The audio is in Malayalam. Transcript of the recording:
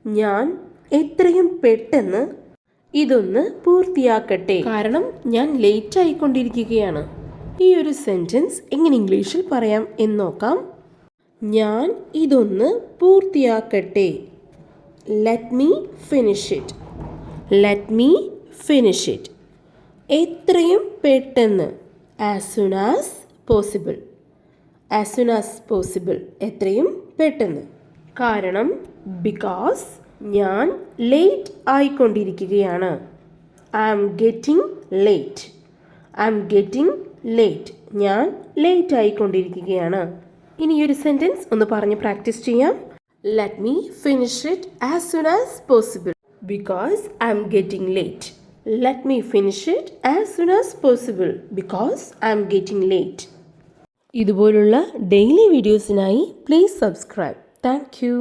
ഞാൻ എത്രയും പെട്ടെന്ന് ഇതൊന്ന് പൂർത്തിയാക്കട്ടെ. കാരണം ഞാൻ ലേറ്റ് ആയിക്കൊണ്ടിരിക്കുകയാണ്. ഈ ഒരു സെൻറ്റൻസ് എങ്ങനെ ഇംഗ്ലീഷിൽ പറയാം എന്ന് നോക്കാം. ഞാൻ ഇതൊന്ന് പൂർത്തിയാക്കട്ടെ. Let me finish it. Let me finish it. എത്രയും പെട്ടെന്ന്. As soon as possible. As soon as possible. എത്രയും പെട്ടെന്ന്. കാരണം ബിക്കോസ് ഞാൻ ലേറ്റ് ആയിക്കൊണ്ടിരിക്കുകയാണ്. I am getting late. I am getting late. ഞാൻ ലേറ്റ് ആയിക്കൊണ്ടിരിക്കുകയാണ്. ഇനി ഈ ഒരു സെൻറ്റൻസ് ഒന്ന് പറഞ്ഞ് പ്രാക്ടീസ് ചെയ്യാം. Let me finish it as soon as possible because I am getting late. Let me finish it as soon as possible because I am getting late. ഇതുപോലുള്ള ഡെയിലി വീഡിയോസിനായി പ്ലീസ് സബ്സ്ക്രൈബ്. Thank U.